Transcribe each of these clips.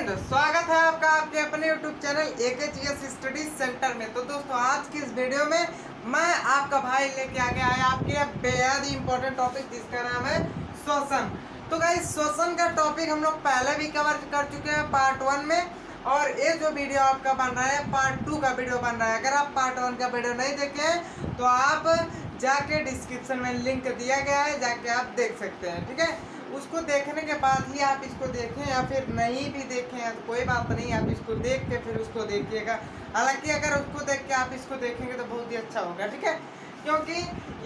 Friend, स्वागत है आपका आपके अपने YouTube channel AKGS study centre में। तो दोस्तों, आज की इस वीडियो में मैं आपका भाई लेके आ गया है आपके लिए बेहद ही इंपॉर्टेंट टॉपिक, जिसका नाम है श्वसन। तो गाइस, श्वसन का टॉपिक हम लोग पहले भी कवर कर चुके हैं पार्ट 1 में, और ये जो वीडियो आपका बन रहा है पार्ट 2 का वीडियो बन रहा है। अगर आप पार्ट 1 का वीडियो नहीं देखे हैं तो आप जाके डिस्क्रिप्शन में लिंक दिया गया है, जाके आप देख सकते हैं। ठीक है, उसको देखने के बाद ही आप इसको देखें, या फिर नहीं भी देखें तो कोई बात नहीं, आप इसको देख के फिर उसको देखिएगा। हालांकि अगर उसको देख के आप इसको देखेंगे तो बहुत ही अच्छा होगा। ठीक है, क्योंकि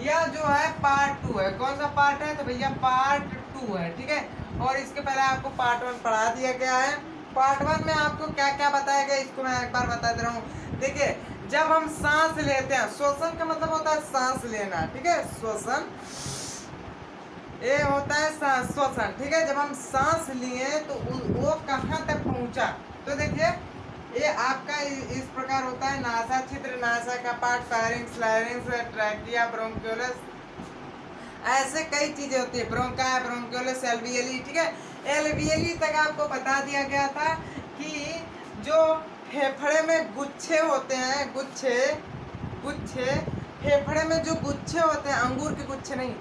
यह जो है पार्ट 2 है। कौन सा पार्ट है? तो भैया पार्ट 2 है। ठीक है, और इसके पहले आपको पार्ट 1 पढ़ा दिया गया है। पार्ट 1 में आपको क्या क्या बताया गया, इसको मैं एक बार बता दे रहा हूँ। देखिए, जब हम सांस लेते हैं, श्वसन का मतलब होता है सांस लेना। ठीक है, श्वसन ये होता है श्वसन। ठीक है, जब हम सांस लिए तो वो कहाँ तक पहुँचा, तो देखिए ये आपका इस प्रकार होता है। नासा छिद्र, नासा का पार्ट, फेरिंक्स, लैरिंक्स, ट्रैकिया, ब्रोंक्यूलस, ऐसे कई चीजें होती है। ब्रोंका, ब्रोंक्यूलस, एल्वियली। ठीक है, एल्वियली तक आपको बता दिया गया था कि जो फेफड़े में गुच्छे होते हैं, गुच्छे फेफड़े में जो गुच्छे होते हैं, अंगूर के गुच्छे नहीं,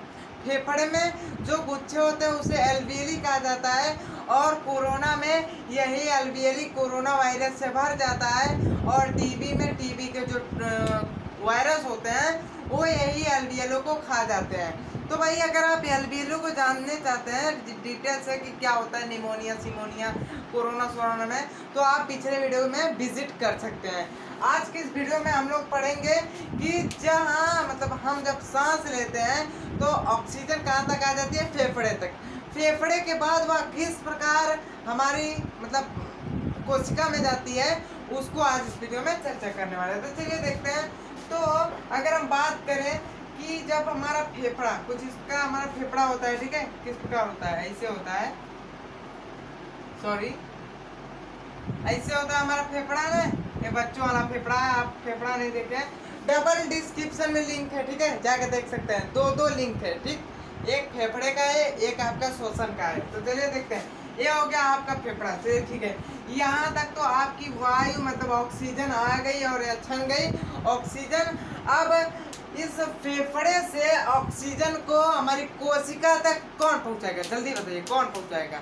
फेफड़े में जो गुच्छे होते हैं उसे एल्वियली कहा जाता है। और कोरोना में यही एल्वियली कोरोना वायरस से भर जाता है, और टीबी में टीबी के जो वायरस होते हैं वो यही एल्वियलो को खा जाते हैं। तो भाई, अगर आप एल्वियलो को जानने चाहते हैं डिटेल से कि क्या होता है निमोनिया, सिमोनिया, कोरोना में, तो आप पिछले वीडियो में विजिट कर सकते हैं। आज की इस वीडियो में हम लोग पढ़ेंगे कि जहाँ मतलब हम जब सांस लेते हैं तो ऑक्सीजन कहाँ तक आ जाती है? फेफड़े तक। फेफड़े के बाद वह किस प्रकार हमारी मतलब कोशिका में जाती है, उसको आज इस वीडियो में चर्चा करने वाले हैं। तो चलिए देखते हैं। तो अगर हम बात करें कि जब हमारा फेफड़ा, कुछ इसका हमारा फेफड़ा होता है। ठीक है, किस प्रकार होता है? ऐसे होता है, सॉरी, ऐसे होता है हमारा फेफड़ा ना। ये बच्चों वाला फेफड़ा है, आप फेफड़ा नहीं देखे, डबल डिस्क्रिप्शन में लिंक है। ठीक है, जाके देख सकते हैं। दो लिंक है। ठीक, एक फेफड़े का है, एक आपका श्वसन का है। तो चलिए देखते हैं। ये हो गया आपका फेफड़ा से। ठीक है, यहाँ तक तो आपकी वायु मतलब ऑक्सीजन आ गई और छन गई ऑक्सीजन। अब इस फेफड़े से ऑक्सीजन को हमारी कोशिका तक कौन पहुँचाएगा? जल्दी बताइए, कौन पहुँचाएगा?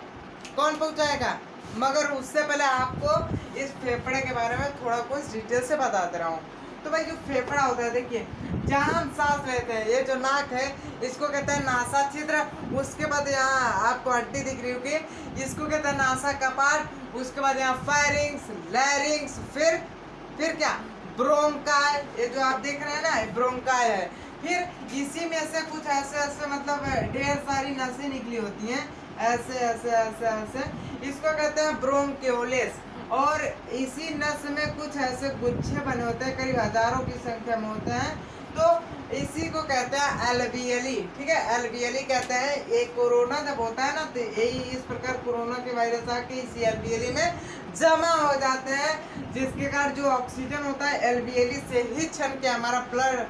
कौन पहुँचाएगा? मगर उससे पहले आपको इस फेफड़े के बारे में थोड़ा कुछ डिटेल से बता दे रहा हूँ। तो भाई, जो फेफड़ा होता है, देखिए जहाँ हम सांस लेते हैं, ये जो नाक है इसको कहते हैं नासा छिद्र। उसके बाद यहाँ आपको हड्डी दिख रही होगी, इसको कहते हैं नासा कपाट। उसके बाद यहाँ फेरिंक्स, लैरिंक्स, फिर क्या? ब्रोंकाई। ये जो आप देख रहे हैं ना, ब्रोंकाई है। फिर इसी में से कुछ ऐसे मतलब ढेर सारी नसें निकली होती हैं, ऐसे इसको कहते हैं ब्रोंक्यूलिस। और इसी नस में कुछ ऐसे गुच्छे बने होते हैं, करीब हजारों की संख्या में होते हैं। तो इसी को कहते हैं एल्वियली। ठीक है, एल्वियली कहते हैं। ये कोरोना जब होता है ना, तो यही इस प्रकार कोरोना के वायरस आके इसी एल्वियली में जमा हो जाते हैं, जिसके कारण जो ऑक्सीजन होता है एल्वियली से ही छन के हमारा ब्लड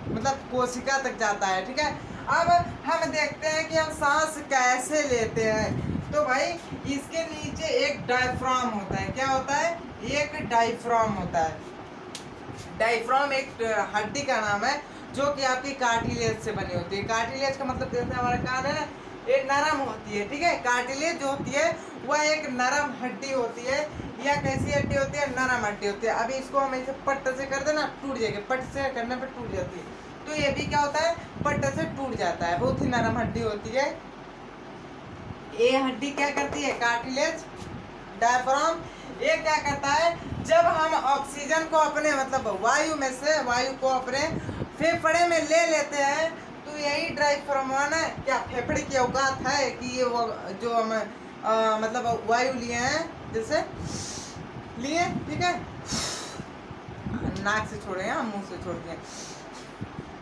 मतलब कोशिका तक जाता है। ठीक है, अब हम देखते हैं कि हम सांस कैसे लेते हैं। तो भाई, इसके नीचे एक डायफ्राम होता है। क्या होता है? एक डायफ्राम होता है। डायफ्राम एक हड्डी का नाम है, जो कि आपकी कार्टिलेज से बनी होती है। कार्टिलेज का मतलब जैसे हमारा कान है ना, ये नरम होती है। ठीक है, कार्टिलेज जो होती है वह एक नरम हड्डी होती है। यह कैसी हड्डी होती है? नरम हड्डी होती है। अभी इसको हम ऐसे पट्ट से कर देना, टूट जाएगी। पट्ट से करने पर टूट जाती है। तो ये भी क्या होता है? पट्ट से टूट जाता है। बहुत ही नरम हड्डी होती है। ये हड्डी क्या करती है? Cartilage, diaphragm. ये क्या करता है? जब हम ऑक्सीजन को अपने मतलब वायु में से वायु को अपने फेफड़े में ले लेते हैं, तो यही डायफ्राम है। क्या फेफड़े की औकात है कि ये जो हम मतलब वायु लिए हैं, जैसे लिए, ठीक है, नाक से छोड़े हैं, मुंह से छोड़ते हैं।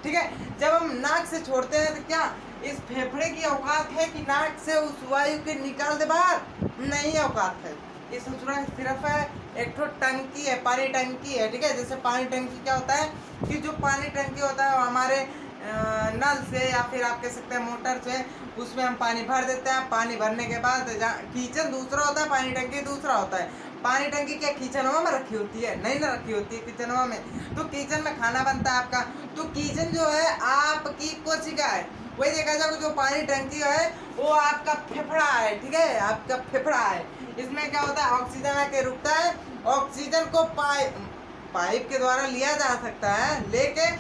ठीक है, जब हम नाक से छोड़ते हैं तो क्या इस फेफड़े की औकात है कि नाक से उस वायु के निकाल दे बाहर? नहीं औकात है। इस सिर्फ है एक तो टंकी है, पानी टंकी है। ठीक है, जैसे पानी टंकी क्या होता है कि जो पानी टंकी होता है वो हमारे नल से या फिर आप कह सकते हैं मोटर से उसमें हम पानी भर देते हैं। पानी भरने के बाद किचन दूसरा होता है, पानी टंकी दूसरा होता है। पानी टंकी क्या किचनवा में रखी होती है? नहीं ना रखी होती है किचनवा में। तो किचन में खाना बनता है आपका, तो किचन जो है आपकी कोशिका है। वही देखा जाए जो पानी टंकी है वो आपका फेफड़ा है, ठीक है, आपका फेफड़ा है। इसमें क्या होता है, ऑक्सीजन आके रुकता है। ऑक्सीजन को पाइप के द्वारा लिया जा सकता है, लेके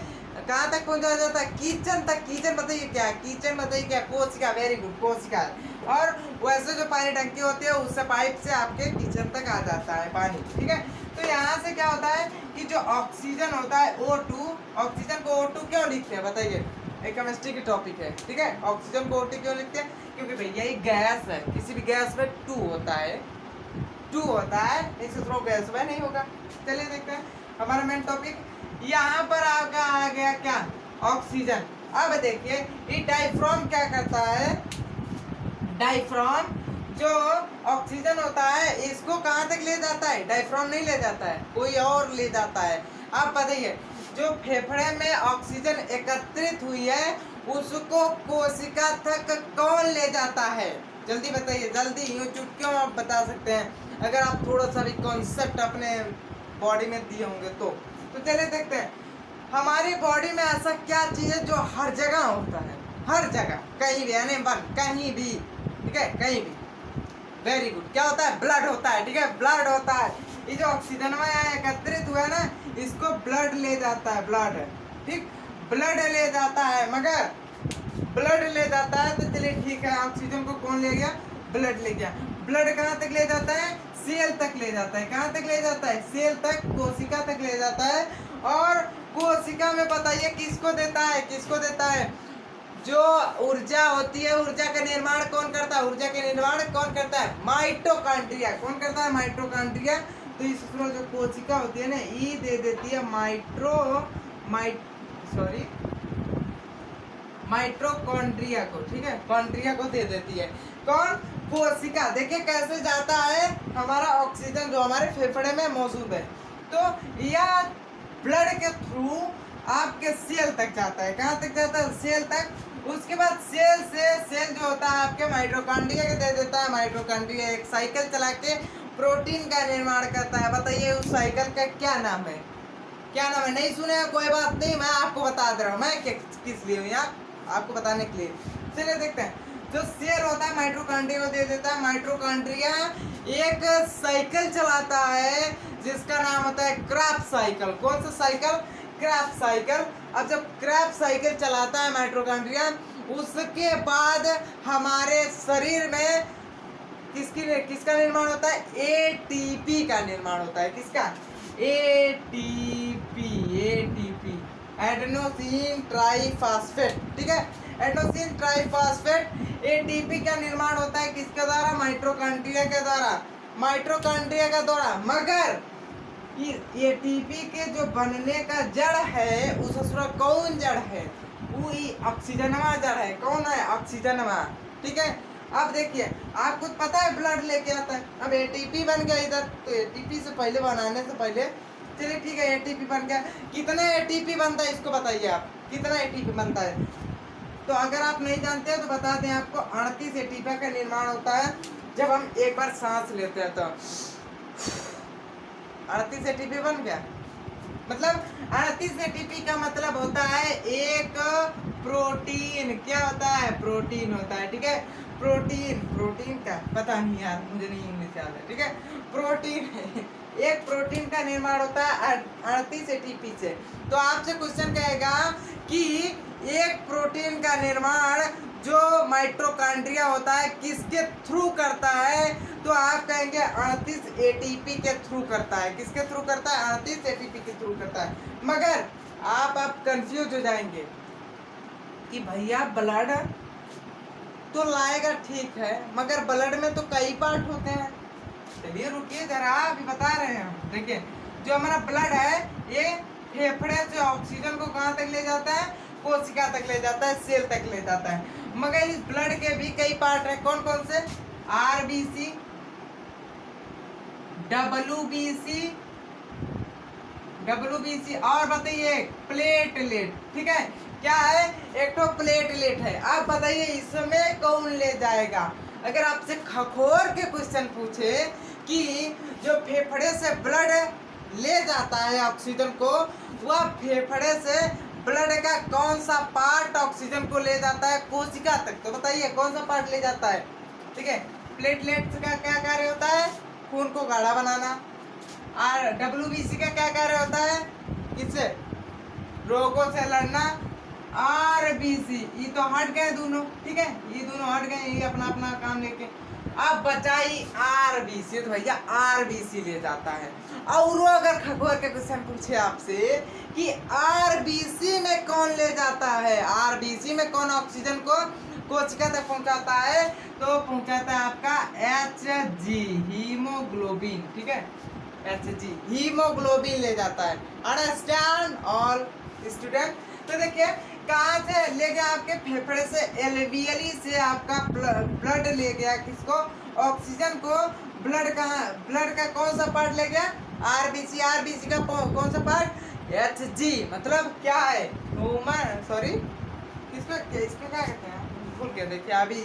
कहाँ तक पहुंचाया जाता है? किचन तक। किचन बताइए क्या है? किचन बताइए क्या? कोशिका, वेरी गुड, कोशिका है। और वैसे जो पानी टंकी होती है उससे पाइप से आपके किचन तक आ जाता है पानी, ठीक है। तो यहाँ से क्या होता है कि जो ऑक्सीजन होता है O2, ऑक्सीजन को O2 क्यों लिखते हैं बताइए? एक केमिस्ट्री की टॉपिक है, ठीक है। ऑक्सीजन को O2 क्यों लिखते हैं? क्योंकि भैया ये गैस है, किसी भी गैस में 2 होता है, 2 होता है, इसे थ्रो गैस में नहीं होगा। चलिए देखते हैं हमारा मेन टॉपिक। यहाँ पर आपका आ गया क्या? ऑक्सीजन। अब देखिए ये डायफ्राम क्या करता है? डायफ्राम जो ऑक्सीजन होता है इसको कहाँ तक ले जाता है? डायफ्राम नहीं ले जाता है, कोई और ले जाता है। अब बताइए जो फेफड़े में ऑक्सीजन एकत्रित हुई है उसको कोशिका तक कौन ले जाता है? जल्दी बताइए, जल्दी। यूट्यूब क्यों आप बता सकते हैं अगर आप थोड़ा सा भी कॉन्सेप्ट अपने बॉडी में दिए होंगे तो चलिए देखते हैं हमारी बॉडी में ऐसा क्या चीज़ है जो हर जगह होता है, हर जगह, कहीं भी, यानी कहीं भी, ठीक है, कहीं भी। Very good. क्या होता है? ब्लड होता है, ठीक है, ब्लड होता है। ये जो ऑक्सीजन में एकत्रित हुआ है ना इसको ब्लड ले जाता है, ब्लड, ठीक, ब्लड ले जाता है। मगर ब्लड ले जाता है तो चलिए ठीक है, ऑक्सीजन को कौन ले गया? ब्लड ले गया। ब्लड कहाँ तक ले जाता है? सेल तक ले जाता है। कहाँ तक ले जाता है? सेल तक, कोशिका तक ले जाता है। और कोशिका में बताइए किसको देता है? किसको देता है? जो ऊर्जा होती है, ऊर्जा का निर्माण कौन करता है? ऊर्जा का निर्माण कौन करता है? माइटोकॉन्ड्रिया। कौन करता है? माइटोकॉन्ड्रिया। तो इस जो कोशिका होती है ना ये दे देती है माइटोकॉन्ड्रिया को, ठीक है, कॉन्ड्रिया को दे देती है। कौन? कोशिका। देखिए कैसे जाता है हमारा ऑक्सीजन जो हमारे फेफड़े में मौजूद है। तो यह ब्लड के थ्रू आपके सेल तक जाता है। कहाँ तक जाता है? सेल तक। उसके बाद सेल से, सेल जो होता है आपके माइटोकॉन्ड्रिया को दे देता है। माइटोकॉन्ड्रिया एक साइकिल चला के प्रोटीन का निर्माण करता है। बताइए उस साइकिल का क्या नाम है? क्या नाम है? नहीं सुने? कोई बात नहीं, मैं आपको बता दे रहा हूँ। मैं किस लिए हूँ यहाँ? आपको बताने के लिए। चलिए देखते हैं जो सेल होता है माइटोकॉन्ड्रिया को दे देता है। माइटोकॉन्ड्रिया एक साइकिल चलाता है जिसका नाम होता है क्राफ्ट साइकिल। कौन सा साइकिल? Craft cycle. अब जब क्राफ्ट साइकिल चलाता है माइटोकॉन्ड्रिया उसके बाद हमारे शरीर में किसका निर्माण होता है? एटीपी का निर्माण होता है। किसका? एटीपी, एडेनोसिन ट्राइफॉस्फेट, ठीक है, एडेनोसिन ट्राइफॉस्फेट। एटीपी का निर्माण होता है किसके द्वारा? माइटोकॉन्ड्रिया के द्वारा, माइटोकॉन्ड्रिया के द्वारा। मगर एटीपी के जो बनने का जड़ है उस कौन जड़ है? वो ऑक्सीजनवा जड़ है। कौन है? ऑक्सीजनवा, ठीक है। अब देखिए आपको पता है ब्लड लेके आता है। अब एटीपी बन गया इधर, तो एटीपी से पहले, बनाने से पहले, चलिए ठीक है एटीपी बन गया। कितना एटीपी बनता है इसको बताइए आप, कितना एटीपी बनता है? तो अगर आप नहीं जानते तो बता दें आपको, 38 एटीपी का निर्माण होता है जब हम एक बार सांस लेते हैं। तो 38 एटीपी बन गया। मतलब 38 एटीपी का मतलब होता है एक प्रोटीन। क्या होता है? प्रोटीन होता है, ठीक है। प्रोटीन का पता नहीं यार, मुझे नहीं इंग्लिश याद है, ठीक है। प्रोटीन एक प्रोटीन का निर्माण होता है 38 एटीपी से। तो आपसे क्वेश्चन कहेगा कि एक प्रोटीन का निर्माण जो माइटोकॉन्ड्रिया होता है किसके थ्रू करता है? तो आप कहेंगे 38 एटीपी के थ्रू करता है। किसके थ्रू करता है? 38 एटीपी के थ्रू करता है। मगर आप कंफ्यूज हो जाएंगे कि भैया ब्लड तो लाएगा, ठीक है, मगर ब्लड में तो कई पार्ट होते हैं। चलिए रुकिए जरा, अभी बता रहे हैं हम। देखिए जो हमारा ब्लड है ये फेफड़े से ऑक्सीजन को कहाँ तक ले जाता है? कोशिका तक ले जाता है, सेल तक ले जाता है। मगर इस ब्लड के भी कई पार्ट है। कौन कौन से? आरबीसी, डब्ल्यूबीसी और बताइए प्लेटलेट, ठीक है। क्या है, एक तो प्लेटलेट है। आप बताइए इसमें कौन ले जाएगा? अगर आपसे खखोर के क्वेश्चन पूछे कि जो फेफड़े से ब्लड ले जाता है ऑक्सीजन को, वह फेफड़े से ब्लड का कौन सा पार्ट ऑक्सीजन को ले जाता है कोशिका तक, तो बताइए कौन सा पार्ट ले जाता है? ठीक है, प्लेटलेट्स का क्या कार्य होता है? खून को गाढ़ा बनाना। और WBC का क्या कार्य होता है? किससे? रोगों से लड़ना। RBC ये तो हट गए दोनों, ठीक है, ये दोनों हट गए, ये अपना अपना काम लेके। अब बचाई RBC, तो भैया RBC ले जाता है। और वो अगर खगोल के क्वेश्चन पूछे आपसे कि RBC में कौन ले जाता है, RBC में कौन ऑक्सीजन को कोशिका तक पहुंचाता है, तो पहुंचाता है आपका Hg, हीमोग्लोबिन। ठीक है, Hg हीमोग्लोबिन ले जाता है। Understand all student? तो देखिए कहाँ से ले गया, आपके फेफड़े से एल्वियली से आपका ब्लड ले गया, किसको? ऑक्सीजन को। ब्लड का कौन सा पार्ट ले गया? RBC का कौन सा पार्ट? Hg, मतलब क्या है? सॉरी, इसको क्या कहते हैं, भूल गया। देखिए अभी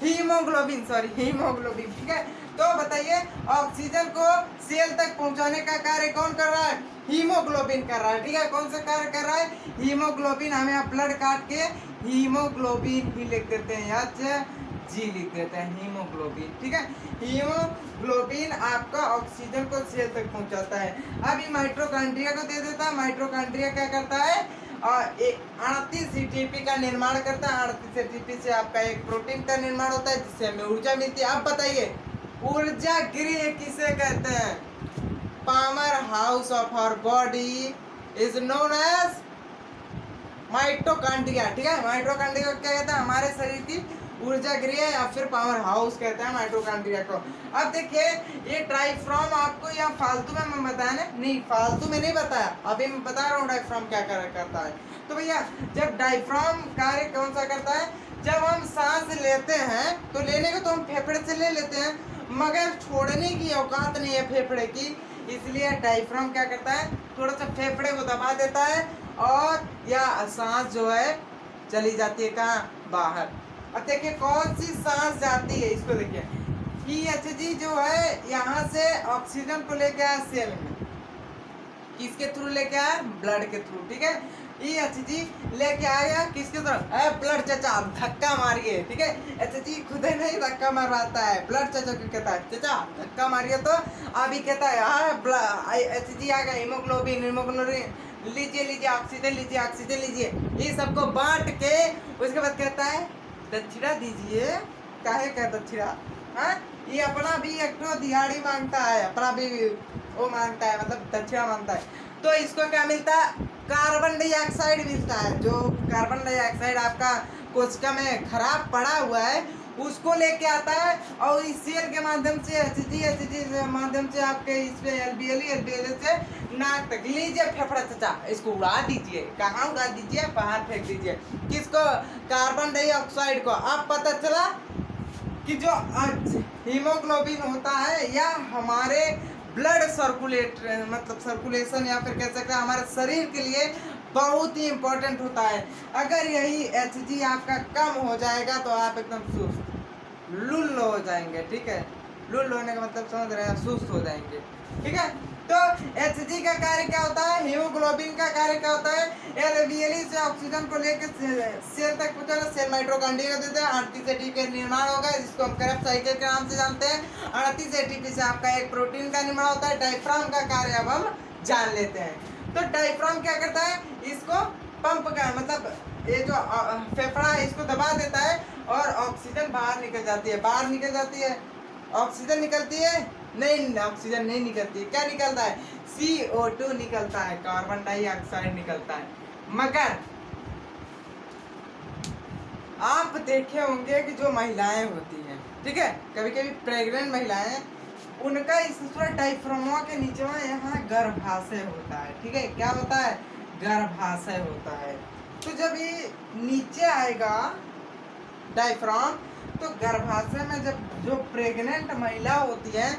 हीमोग्लोबिन, सॉरी हीमोग्लोबिन। ठीक है, तो बताइए ऑक्सीजन को सेल तक पहुंचाने का कार्य कौन कर रहा है? हीमोग्लोबिन कर रहा है। ठीक है, कौन सा कार्य कर रहा है? हीमोग्लोबिन। हमें यहाँ ब्लड काट के हीमोग्लोबिन ही लिख देते हैं, Hg लिख देते हैं, हीमोग्लोबिन। ठीक है, हीमोग्लोबिन आपका ऑक्सीजन को सेल तक पहुंचाता है। अब ये माइटोकॉन्ड्रिया को दे देता है। माइटोकॉन्ड्रिया क्या करता है? और 38 ATP का निर्माण करता है। 38 ATP से आपका एक प्रोटीन का निर्माण होता है, जिससे हमें ऊर्जा मिलती है। अब बताइए ऊर्जा गृह किसे कहते हैं? Power house of our body is known as mitochondria. ठीक है, माइटोकॉन्ड्रिया को क्या कहते हैं? हमारे शरीर की ऊर्जा गृह या फिर पावर हाउस कहते हैं माइटोकॉन्ड्रिया को। अब देखिए ये डायफ्राम आपको यहाँ फालतू में मैं बताया नहीं, फालतू में नहीं बताया, अभी मैं बता रहा हूँ डायफ्राम क्या कार्य करता है। तो भैया जब डायफ्राम कार्य कौन सा करता है? जब हम सांस लेते हैं तो लेने को तो हम फेफड़े से ले लेते हैं, मगर छोड़ने की औकात नहीं है फेफड़े की, इसलिए डायफ्राम क्या करता है? थोड़ा सा फेफड़े को दबा देता है और या सांस जो है चली जाती है कहाँ? बाहर। अब देखिए कौन सी सांस जाती है, इसको देखिए। Hg जो है यहाँ से ऑक्सीजन को लेके आया सेल में, किसके थ्रू लेके आया? ब्लड के थ्रू। ठीक है, Hg लेके आया किसके तरफ? ब्लड चचा धक्का मारिए। ठीक है, Hg खुद ही नहीं धक्का मारवाता है, ब्लड चचा को कहता है चचा धक्का मारिए, तो अभी कहता है Hg आ गया, हीमोग्लोबिन लीजिए ऑक्सीजन लीजिए। ये सबको बांट के उसके बाद कहता है दक्षिणा दीजिए। काहे का दक्षिणा? हाँ, ये अपना भी एक तो दिहाड़ी मांगता है, अपना भी वो मांगता है, मतलब दक्षिणा मांगता है। तो इसको क्या मिलता है? कार्बन डाइऑक्साइड मिलता है। जो कार्बन डाइऑक्साइड आपका कोशिका में खराब पड़ा हुआ है उसको लेके आता है और इस सेल के माध्यम से Hg के माध्यम से आपके इसमें एल्वियली से नाक तक। लीजिए फेफड़ा चचा, इसको उड़ा दीजिए। कहाँ उड़ा दीजिए? बाहर फेंक दीजिए। किसको? कार्बन डाइऑक्साइड को। अब पता चला कि जो हीमोग्लोबिन होता है या हमारे ब्लड सर्कुलेशन या फिर कह सकते हैं हमारे शरीर के लिए बहुत ही इम्पोर्टेंट होता है। अगर यही Hg आपका कम हो जाएगा तो आप एकदम सुस्त लुल्ल हो जाएंगे। ठीक है, लुल्ल होने का मतलब समझ रहे हैं, सुस्त हो जाएंगे। ठीक है, तो Hg का कार्य क्या होता है? हीमोग्लोबिन का कार्य क्या होता है? एल्वियली से ऑक्सीजन को लेकर सेल तक पहुंचाना। सेल माइटोकॉन्ड्रिया को देते हैं। 38 ATP का निर्माण होगा, जिसको हम क्रेब्स साइकिल के नाम से जानते हैं। 38 ATP से आपका एक प्रोटीन का निर्माण होता है। डायफ्राम का कार्य अब हम जान लेते हैं। तो डायफ्राम क्या करता है? इसको पंप का मतलब ये जो फेफड़ा है इसको दबा देता है और ऑक्सीजन बाहर निकल जाती है। ऑक्सीजन निकलती है? नहीं, ऑक्सीजन नहीं निकलती है। क्या निकलता है? CO2 निकलता है, कार्बन डाइऑक्साइड निकलता है। मगर आप देखे होंगे कि जो महिलाएं होती हैं, ठीक है, कभी कभी प्रेग्नेंट महिलाएं, उनका इस डायफ्रामा के नीचे में यहाँ गर्भाशय होता है। ठीक है, क्या होता है? गर्भाशय होता है। तो जब ये नीचे आएगा डायफ्राम, तो गर्भाशय में जब जो प्रेग्नेंट महिला होती है,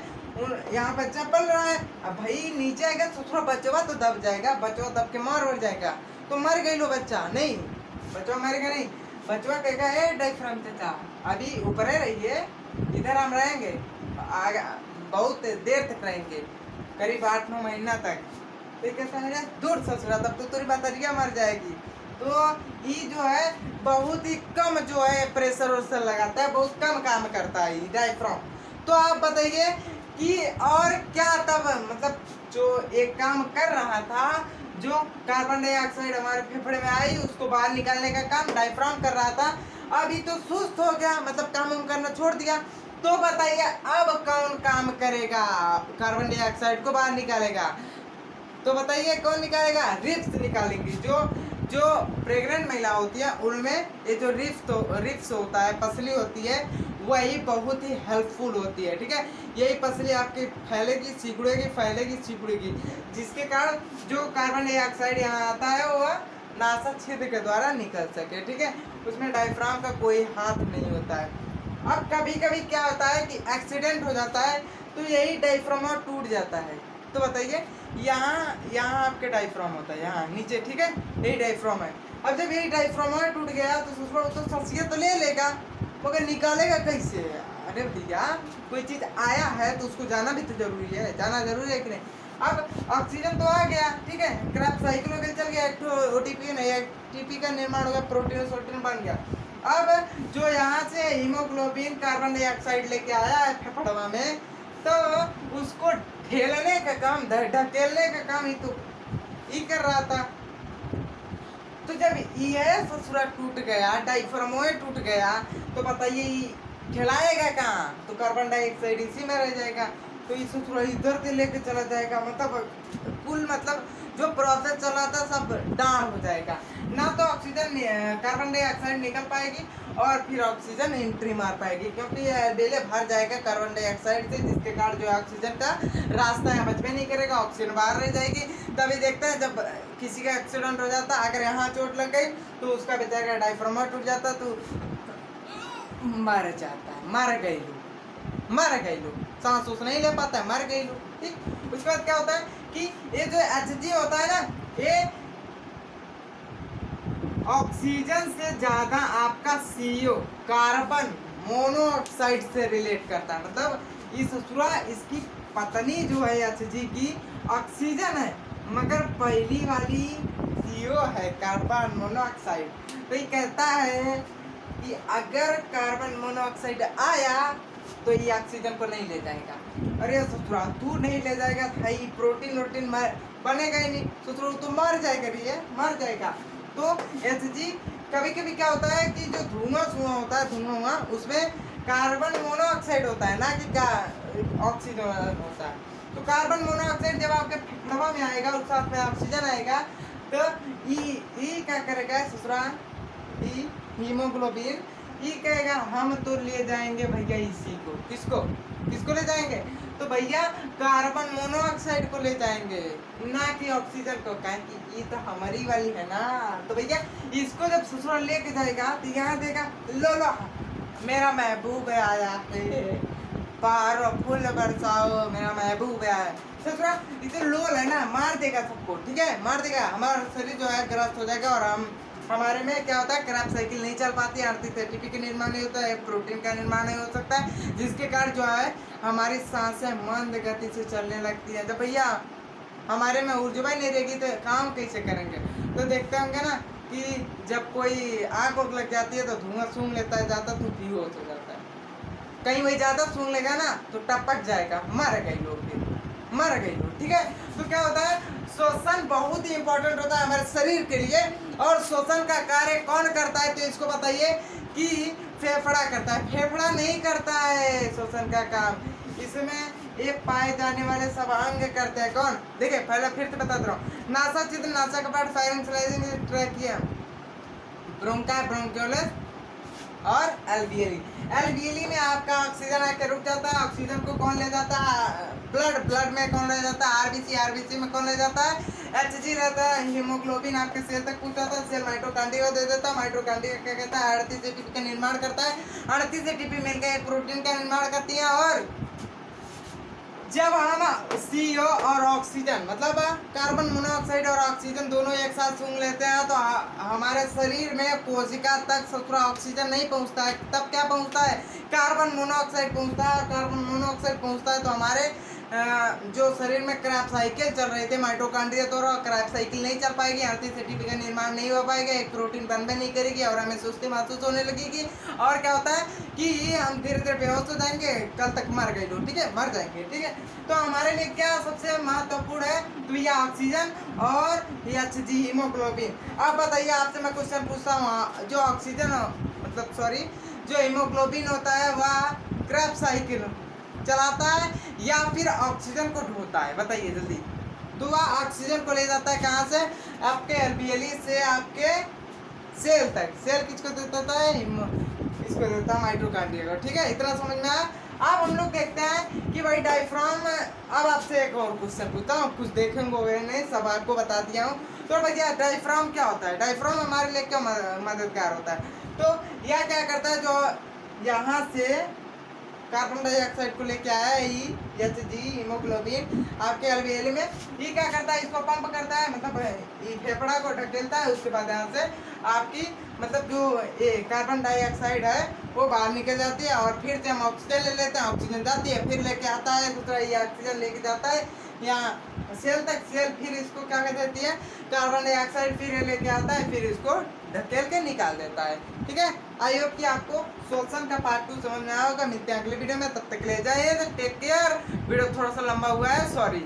यहाँ बच्चा पल रहा है, अब भाई नीचे आएगा तो थोड़ा बचवा तो दब जाएगा, बचवा दब के मार हो जाएगा। तो मर गई लो बच्चा, नहीं बच्चा मरेगा नहीं, बच्चा कहेगा ए डायफ्राम चाचा अभी ऊपर है रहिए, इधर हम रहेंगे आगे बहुत देर तक रहेंगे, करीब 8-9 महीना तक। तो कहता है दूर ससुरा तब तो तेरी बतरिया मर जाएगी। तो ये जो है बहुत ही कम जो है प्रेशर वर्सर लगाता है, बहुत कम काम करता है ये डायफ्राम। तो आप बताइए कि और क्या तब मतलब जो एक काम कर रहा था, जो कार्बन डाइऑक्साइड हमारे फेफड़े में आई उसको बाहर निकालने का काम डायफ्राम कर रहा था, अभी तो सुस्त हो गया, मतलब काम वाम करना छोड़ दिया। तो बताइए अब कौन काम करेगा, कार्बन डाइऑक्साइड को बाहर निकालेगा? तो बताइए कौन निकालेगा? रिप्स निकालेंगी। जो प्रेग्नेंट महिला होती है उनमें ये जो रिप्स होता है, पसली होती है, वही बहुत ही हेल्पफुल होती है, ठीक है। यही पसली आपकी फैलेगी सिकुड़ेगी, जिसके कारण जो कार्बन डाइऑक्साइड यहाँ आता है वो नासा छिद्र के द्वारा निकल सके, ठीक है। उसमें डायफ्राम का कोई हाथ नहीं होता है। अब कभी कभी क्या होता है कि एक्सीडेंट हो जाता है तो यही डायफ्राम टूट जाता है। तो बताइए यहाँ आपके डायफ्राम होता है यहाँ नीचे, ठीक है, यही डायफ्राम है। अब जब यही डायफ्राम टूट गया तो शख्सियत तो ले लेगा, मगर निकालेगा कैसे? अरे भैया कोई चीज़ आया है तो उसको जाना भी तो जरूरी है, जाना जरूरी है कि नहीं? अब ऑक्सीजन तो आ गया, ठीक है, क्रैप साइकिल हो गया, चल गया, एक तो ओटीपी नहीं, एटीपी का निर्माण हो गया, प्रोटीन सोटीन बन गया। अब जो यहाँ से हीमोग्लोबिन कार्बन डाइऑक्साइड लेके आया है फेफड़वा में, तो उसको ढेलने का काम, ढकेलने का काम ही तो ये कर रहा था। तो जब ये ससुरा टूट गया, डायफ्राम टूट गया, तो बताइए खिलाएगा कहाँ? तो कार्बन डाइऑक्साइड इसी में रह जाएगा, तो ये ससुरा इधर से लेके चला जाएगा, मतलब कुल मतलब जो प्रोसेस चला था सब डाउन हो जाएगा, ना तो ऑक्सीजन कार्बन डाइऑक्साइड निकल पाएगी और फिर ऑक्सीजन एंट्री मार पाएगी, क्योंकि बेले भर जाएगा कार्बन डाइऑक्साइड से, जिसके कारण जो ऑक्सीजन का रास्ता यहाँ बच में नहीं करेगा, ऑक्सीजन बाहर रह जाएगी। तभी देखते हैं जब किसी का एक्सीडेंट हो जाता, अगर यहाँ चोट लग गई तो उसका बेचारा डायफ्राम टूट जाता, तो मर जाता है, मर गई लो, सांस उस नहीं ले पाता है, मर गई लो, ठीक। उसके बाद क्या होता है कि ये जो Hg होता है ना, ये ऑक्सीजन से ज्यादा आपका CO कार्बन मोनोऑक्साइड से रिलेट करता है। मतलब इस ससुरा इसकी पत्नी जो है Hg की ऑक्सीजन है, मगर पहली वाली CO है कार्बन मोनोऑक्साइड। तो ये कहता है कि अगर कार्बन मोनोऑक्साइड आया तो ये ऑक्सीजन को नहीं ले जाएगा। अरे ससुरा तू नहीं ले जाएगा भाई, प्रोटीन वोटीन बनेगा ही नहीं, ससुरा तो मर जाएगा, मर जाएगा। तो Hg कभी कभी क्या होता है कि जो धुआं होता है, धुआं उसमें कार्बन मोनोऑक्साइड होता है, ना कि ऑक्सीजन होता है। तो कार्बन मोनोऑक्साइड जब आपके फेफड़ों में आएगा और साथ में ऑक्सीजन आएगा, तो ये क्या करेगा ससुरा, हीमोग्लोबिन ये कहेगा हम तो ले जाएंगे भैया इसी को, किसको ले जाएंगे? तो भैया कार्बन मोनोऑक्साइड को ले जाएंगे, ना कि ऑक्सीजन को, कहें कि ये तो हमारी वाली है ना। तो भैया इसको जब ससुराल लेके जाएगा तो यहाँ देगा, लो मेरा महबूब आया है, बाहर फूल बरसाओ, मेरा महबूब आया है। ससुरा इसे लोल है ना, मार देगा सबको, ठीक है, मार देगा, हमारा शरीर जो है ग्रस्त हो जाएगा, और हमारे में क्या होता है, क्रैप साइकिल नहीं चल पाती, एटीपी का निर्माण नहीं होता है, प्रोटीन का निर्माण नहीं हो सकता है, जिसके कारण जो है हमारी सांसें मंद गति से चलने लगती है। जब भैया हमारे में ऊर्जा नहीं रहेगी तो काम कैसे करेंगे? तो देखते होंगे ना कि जब कोई आग उग लग जाती है तो धुआं सूंघ लेता है ज़्यादा, तो बेहोश हो जाता है। कहीं वही ज़्यादा सूंघ लेगा ना तो टपक जाएगा, मर गई लोग, ठीक है। तो क्या होता है, श्वसन बहुत ही इंपॉर्टेंट होता है हमारे शरीर के लिए, और श्वसन का कार्य कौन करता है? तो इसको बताइए कि फेफड़ा करता है, फेफड़ा नहीं करता है श्वसन का काम, इसमें ये पाए जाने वाले सब अंग करते हैं। कौन? देखिए पहले फिर से बताता हूँ, नासा चित्र, नासा का पार्ट, फायरिंग ट्रैकिया, ब्रोंका, ब्रोंक्यूलस और एल्वियली में आपका ऑक्सीजन आके रुक जाता है। ऑक्सीजन को कौन ले जाता है? ब्लड में कौन ले जाता है? आरबीसी में कौन ले जाता है? Hg रहता है। हीमोग्लोबिन आपके सेल तक पहुंचाता है, सेल माइटोकॉन्ड्रिया दे देता है, माइटोकॉन्ड्रिया क्या कहता है, 38 एटीपी का निर्माण करता है, 38 एटीपी मिलकर एक प्रोटीन का निर्माण करती है, और जब हम CO और ऑक्सीजन मतलब कार्बन मोनोऑक्साइड और ऑक्सीजन दोनों एक साथ सूंघ लेते हैं तो हमारे शरीर में कोशिका तक ससुरा ऑक्सीजन नहीं पहुंचता है। तब क्या पहुंचता है? कार्बन मोनोऑक्साइड पहुंचता है। और कार्बन मोनोऑक्साइड पहुंचता है तो हमारे जो शरीर में क्रैप साइकिल चल रहे थे माइटोकॉन्ड्रिया, तो क्रैप साइकिल नहीं चल पाएगी, आरसीसीटीपी का निर्माण नहीं हो पाएगा, एक प्रोटीन बनबे नहीं करेगी और हमें सुस्ती महसूस होने लगेगी। और क्या होता है कि हम धीरे धीरे बेहोश हो जाएंगे, कल तक मर गए लोग, ठीक है, मर जाएंगे, ठीक है। तो हमारे लिए क्या सबसे महत्वपूर्ण है? तो ये ऑक्सीजन और ये HG हीमोग्लोबिन। अब बताइए, आपसे मैं क्वेश्चन पूछता हूँ, जो ऑक्सीजन मतलब सॉरी जो हीमोग्लोबिन होता है वह क्रैप साइकिल चलाता है या फिर ऑक्सीजन को ढोता है? बताइए जल्दी। तो वह ऑक्सीजन को ले जाता है कहाँ से? आपके एल्वियली से आपके सेल तक। सेल किसको देता है? इसको देता है माइटोकॉन्ड्रिया को, ठीक है। इतना समझ में आया। अब हम लोग देखते हैं कि भाई डायफ्राम। अब आपसे एक और क्वेश्चन पूछता हूँ, कुछ देखेंगे नहीं, सब आपको बता दिया हूँ। तो भैया डायफ्राम क्या होता है? डायफ्राम हमारे लिए क्यों मददगार होता है? तो यह क्या करता है, जो यहाँ से कार्बन डाइऑक्साइड को लेके आया है HG हीमोग्लोबिन आपके एल्वियली में, ये क्या करता है? इसको पंप करता है, मतलब ये फेफड़ा को ढकेलता है। उसके बाद यहाँ से आपकी मतलब जो ये कार्बन डाइऑक्साइड है वो बाहर निकल जाती है और फिर से हम ऑक्सीजन ले लेते हैं, ऑक्सीजन जाती है, फिर लेके आता है दूसरा, ये ऑक्सीजन लेके जाता है यहाँ सेल तक। सेल फिर इसको क्या कर देती है? कार्बन डाइऑक्साइड फिर लेके आता है, फिर इसको ढकेल के निकाल देता है, ठीक है। आई होप कि आपको श्वसन का पार्ट 2 समझ में आया होगा। मिलते हैं अगले वीडियो में, तब तक ले जाइए, टेक केयर। वीडियो थोड़ा सा लंबा हुआ है, सॉरी।